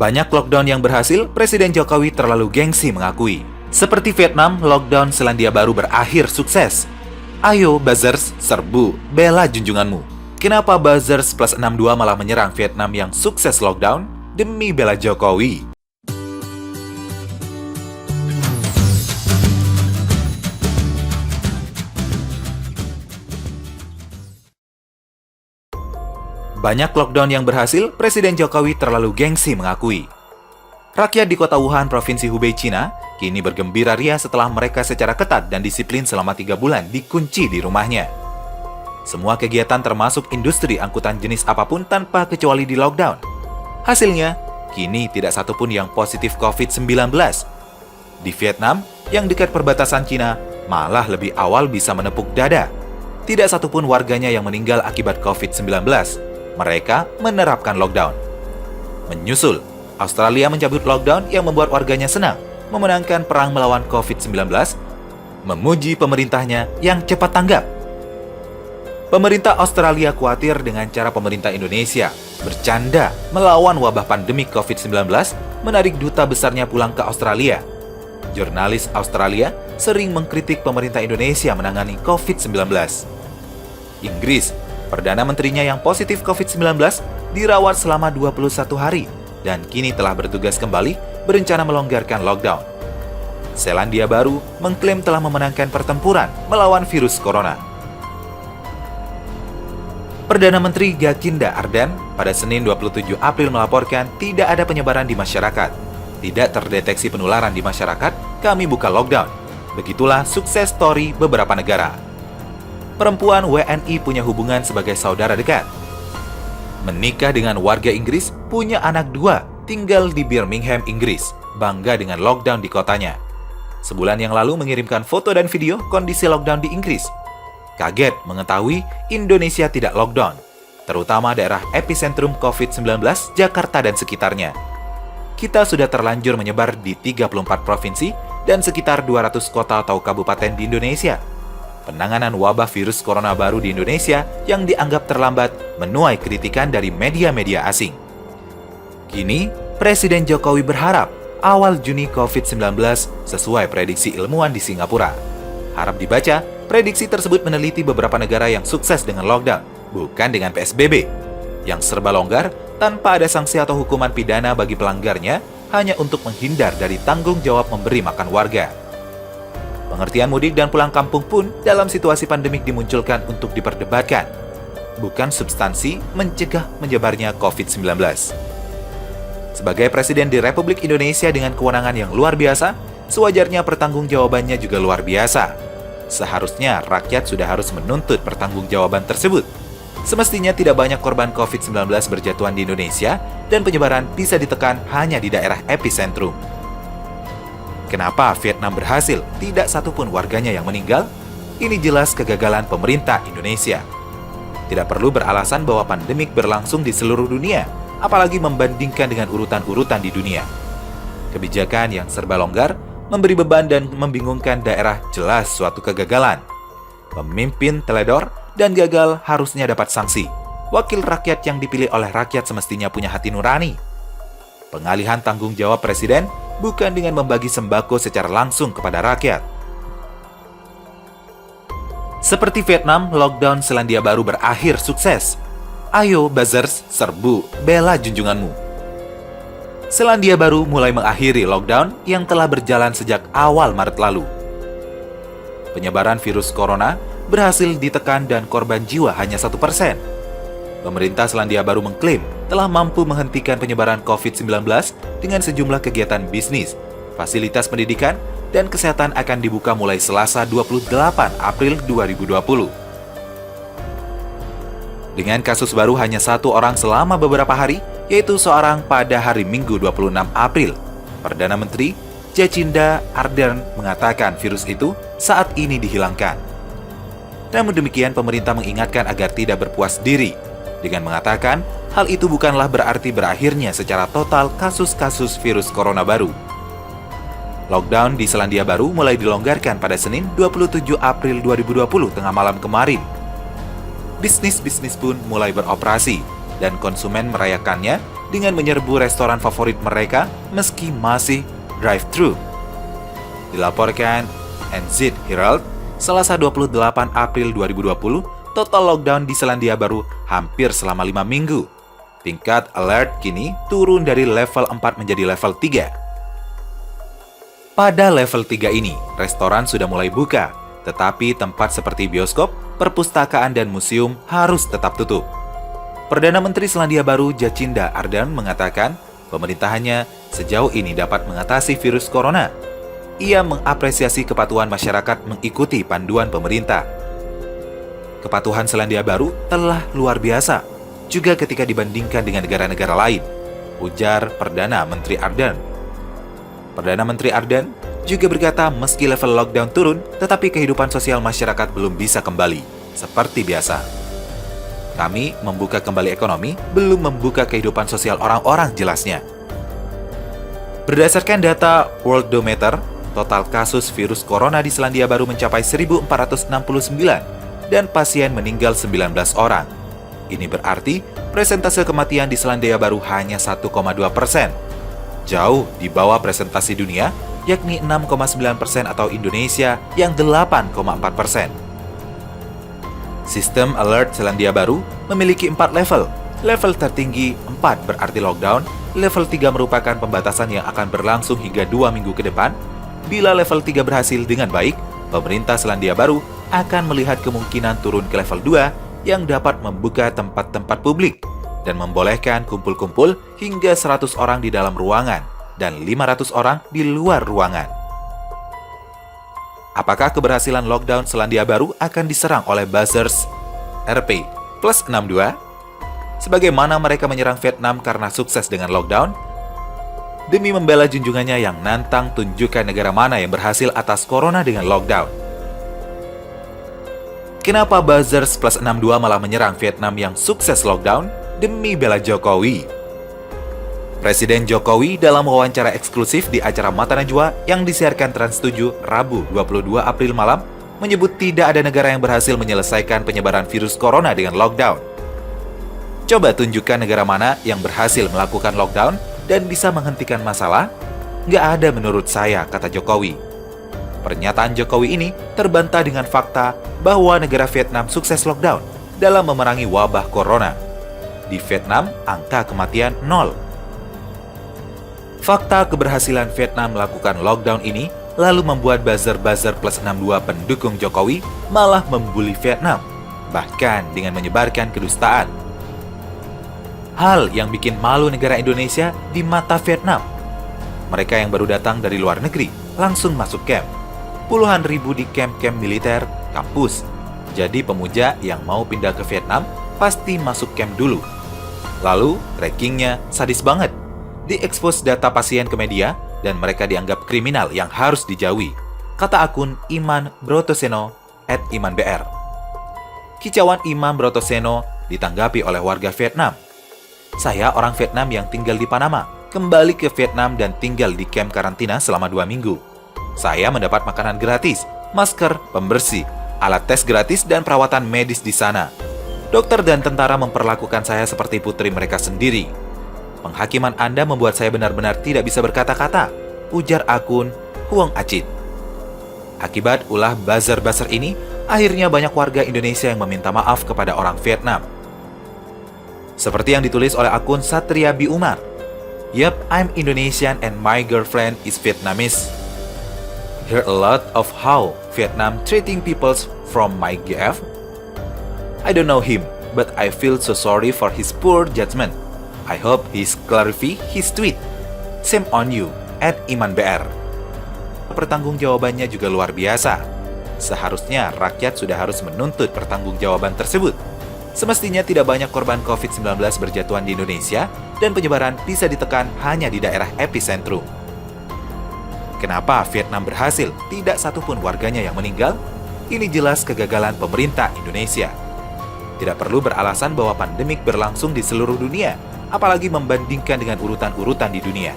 Banyak lockdown yang berhasil, Presiden Jokowi terlalu gengsi mengakui. Seperti Vietnam, lockdown Selandia Baru berakhir sukses. Ayo Buzzers, serbu, bela junjunganmu. Kenapa Buzzers plus 62 malah menyerang Vietnam yang sukses lockdown? Demi bela Jokowi. Banyak lockdown yang berhasil, Presiden Jokowi terlalu gengsi mengakui. Rakyat di kota Wuhan, Provinsi Hubei, Cina, kini bergembira ria setelah mereka secara ketat dan disiplin selama 3 bulan dikunci di rumahnya. Semua kegiatan termasuk industri angkutan jenis apapun tanpa kecuali di lockdown. Hasilnya, kini tidak satupun yang positif COVID-19. Di Vietnam, yang dekat perbatasan Cina, malah lebih awal bisa menepuk dada. Tidak satupun warganya yang meninggal akibat COVID-19. Mereka menerapkan lockdown. Menyusul, Australia mencabut lockdown yang membuat warganya senang, memenangkan perang melawan COVID-19, memuji pemerintahnya yang cepat tanggap. Pemerintah Australia khawatir dengan cara pemerintah Indonesia bercanda melawan wabah pandemi COVID-19, menarik duta besarnya pulang ke Australia. Jurnalis Australia sering mengkritik pemerintah Indonesia menangani COVID-19. Inggris, Perdana Menterinya yang positif COVID-19 dirawat selama 21 hari dan kini telah bertugas kembali berencana melonggarkan lockdown. Selandia Baru mengklaim telah memenangkan pertempuran melawan virus corona. Perdana Menteri Jacinda Ardern pada Senin 27 April melaporkan tidak ada penyebaran di masyarakat. Tidak terdeteksi penularan di masyarakat, kami buka lockdown. Begitulah sukses story beberapa negara. Perempuan WNI punya hubungan sebagai saudara dekat. Menikah dengan warga Inggris, punya anak 2, tinggal di Birmingham, Inggris. Bangga dengan lockdown di kotanya. Sebulan yang lalu mengirimkan foto dan video kondisi lockdown di Inggris. Kaget mengetahui Indonesia tidak lockdown, terutama daerah epicentrum COVID-19 Jakarta dan sekitarnya. Kita sudah terlanjur menyebar di 34 provinsi dan sekitar 200 kota atau kabupaten di Indonesia. Penanganan wabah virus corona baru di Indonesia yang dianggap terlambat menuai kritikan dari media-media asing. Kini, Presiden Jokowi berharap awal Juni COVID-19 sesuai prediksi ilmuwan di Singapura. Harap dibaca, prediksi tersebut meneliti beberapa negara yang sukses dengan lockdown, bukan dengan PSBB, yang serba longgar tanpa ada sanksi atau hukuman pidana bagi pelanggarnya hanya untuk menghindar dari tanggung jawab memberi makan warga. Pengertian mudik dan pulang kampung pun dalam situasi pandemik dimunculkan untuk diperdebatkan, bukan substansi mencegah menyebarnya COVID-19. Sebagai Presiden di Republik Indonesia dengan kewenangan yang luar biasa, sewajarnya pertanggungjawabannya juga luar biasa. Seharusnya rakyat sudah harus menuntut pertanggungjawaban tersebut. Semestinya tidak banyak korban COVID-19 berjatuhan di Indonesia dan penyebaran bisa ditekan hanya di daerah epicentrum. Kenapa Vietnam berhasil, tidak satupun warganya yang meninggal? Ini jelas kegagalan pemerintah Indonesia. Tidak perlu beralasan bahwa pandemik berlangsung di seluruh dunia, apalagi membandingkan dengan urutan-urutan di dunia. Kebijakan yang serba longgar, memberi beban dan membingungkan daerah jelas suatu kegagalan. Pemimpin teledor dan gagal harusnya dapat sanksi. Wakil rakyat yang dipilih oleh rakyat semestinya punya hati nurani. Pengalihan tanggung jawab Presiden bukan dengan membagi sembako secara langsung kepada rakyat. Seperti Vietnam, lockdown Selandia Baru berakhir sukses. Ayo Buzzers, serbu, bela junjunganmu. Selandia Baru mulai mengakhiri lockdown yang telah berjalan sejak awal Maret lalu. Penyebaran virus corona berhasil ditekan dan korban jiwa hanya 1%. Pemerintah Selandia Baru mengklaim telah mampu menghentikan penyebaran COVID-19 dengan sejumlah kegiatan bisnis, fasilitas pendidikan, dan kesehatan akan dibuka mulai Selasa 28 April 2020. Dengan kasus baru hanya 1 orang selama beberapa hari, yaitu seorang pada hari Minggu 26 April. Perdana Menteri Jacinda Ardern mengatakan virus itu saat ini dihilangkan. Namun demikian, pemerintah mengingatkan agar tidak berpuas diri dengan mengatakan hal itu bukanlah berarti berakhirnya secara total kasus-kasus virus corona baru. Lockdown di Selandia Baru mulai dilonggarkan pada Senin 27 April 2020 tengah malam kemarin. Bisnis-bisnis pun mulai beroperasi dan konsumen merayakannya dengan menyerbu restoran favorit mereka meski masih drive-thru. Dilaporkan NZ Herald, Selasa 28 April 2020, total lockdown di Selandia Baru hampir selama 5 minggu. Tingkat alert kini turun dari level 4 menjadi level 3. Pada level 3 ini, restoran sudah mulai buka, tetapi tempat seperti bioskop, perpustakaan, dan museum harus tetap tutup. Perdana Menteri Selandia Baru Jacinda Ardern mengatakan pemerintahannya sejauh ini dapat mengatasi virus corona. Ia mengapresiasi kepatuhan masyarakat mengikuti panduan pemerintah. Kepatuhan Selandia Baru telah luar biasa, juga ketika dibandingkan dengan negara-negara lain, ujar Perdana Menteri Ardern. Perdana Menteri Ardern juga berkata meski level lockdown turun, tetapi kehidupan sosial masyarakat belum bisa kembali seperti biasa. Kami membuka kembali ekonomi, belum membuka kehidupan sosial orang-orang jelasnya. Berdasarkan data Worldometer, total kasus virus corona di Selandia Baru mencapai 1.469 dan pasien meninggal 19 orang. Ini berarti persentase kematian di Selandia Baru hanya 1,2%. Jauh di bawah presentasi dunia, yakni 6,9% atau Indonesia yang 8,4%. Sistem alert Selandia Baru memiliki 4 level. Level tertinggi 4 berarti lockdown, level 3 merupakan pembatasan yang akan berlangsung hingga 2 minggu ke depan. Bila level 3 berhasil dengan baik, pemerintah Selandia Baru akan melihat kemungkinan turun ke level 2 yang dapat membuka tempat-tempat publik dan membolehkan kumpul-kumpul hingga 100 orang di dalam ruangan dan 500 orang di luar ruangan. Apakah keberhasilan lockdown Selandia Baru akan diserang oleh buzzers RP plus 62? Sebagaimana mereka menyerang Vietnam karena sukses dengan lockdown? Demi membela junjungannya yang nantang tunjukkan negara mana yang berhasil atas corona dengan lockdown. Kenapa buzzers plus 62 malah menyerang Vietnam yang sukses lockdown demi bela Jokowi? Presiden Jokowi dalam wawancara eksklusif di acara Mata Najwa yang disiarkan Trans 7 Rabu 22 April malam menyebut tidak ada negara yang berhasil menyelesaikan penyebaran virus corona dengan lockdown. Coba tunjukkan negara mana yang berhasil melakukan lockdown dan bisa menghentikan masalah? Nggak ada menurut saya, kata Jokowi. Pernyataan Jokowi ini terbantah dengan fakta bahwa negara Vietnam sukses lockdown dalam memerangi wabah corona. Di Vietnam, angka kematian 0. Fakta keberhasilan Vietnam melakukan lockdown ini lalu membuat buzzer-buzzer plus 62 pendukung Jokowi malah membuli Vietnam, bahkan dengan menyebarkan kedustaan. Hal yang bikin malu negara Indonesia di mata Vietnam. Mereka yang baru datang dari luar negeri langsung masuk camp. Puluhan ribu di camp-camp militer, kampus. Jadi pemuja yang mau pindah ke Vietnam pasti masuk camp dulu. Lalu trackingnya sadis banget. Diekspos data pasien ke media dan mereka dianggap kriminal yang harus dijauhi, kata akun Iman Brotoseno @imanbr. Kicauan Iman Brotoseno ditanggapi oleh warga Vietnam. Saya orang Vietnam yang tinggal di Panama, kembali ke Vietnam dan tinggal di camp karantina selama 2 minggu. Saya mendapat makanan gratis, masker, pembersih, alat tes gratis, dan perawatan medis di sana. Dokter dan tentara memperlakukan saya seperti putri mereka sendiri. Penghakiman Anda membuat saya benar-benar tidak bisa berkata-kata, ujar akun Huang Acit. Akibat ulah buzzer-buzzer ini, akhirnya banyak warga Indonesia yang meminta maaf kepada orang Vietnam. Seperti yang ditulis oleh akun Satria B. Umar. Yup, I'm Indonesian and my girlfriend is Vietnamese. Hear a lot of how Vietnam treating people from my GF. I don't know him, but I feel so sorry for his poor judgment. I hope he's clarify his tweet. Same on you, @imanbr. Pertanggungjawabannya juga luar biasa. Seharusnya rakyat sudah harus menuntut pertanggungjawaban tersebut. Semestinya tidak banyak korban COVID-19 berjatuhan di Indonesia dan penyebaran bisa ditekan hanya di daerah epicentrum. Kenapa Vietnam berhasil, tidak satupun warganya yang meninggal? Ini jelas kegagalan pemerintah Indonesia. Tidak perlu beralasan bahwa pandemik berlangsung di seluruh dunia, apalagi membandingkan dengan urutan-urutan di dunia.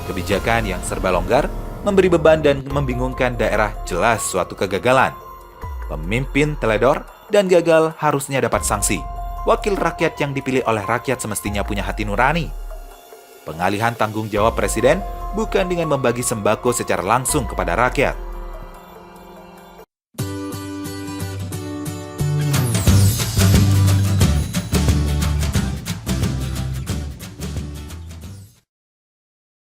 Kebijakan yang serba longgar, memberi beban dan membingungkan daerah jelas suatu kegagalan. Pemimpin teledor dan gagal harusnya dapat sanksi. Wakil rakyat yang dipilih oleh rakyat semestinya punya hati nurani, Pengalihan tanggung jawab Presiden bukan dengan membagi sembako secara langsung kepada rakyat,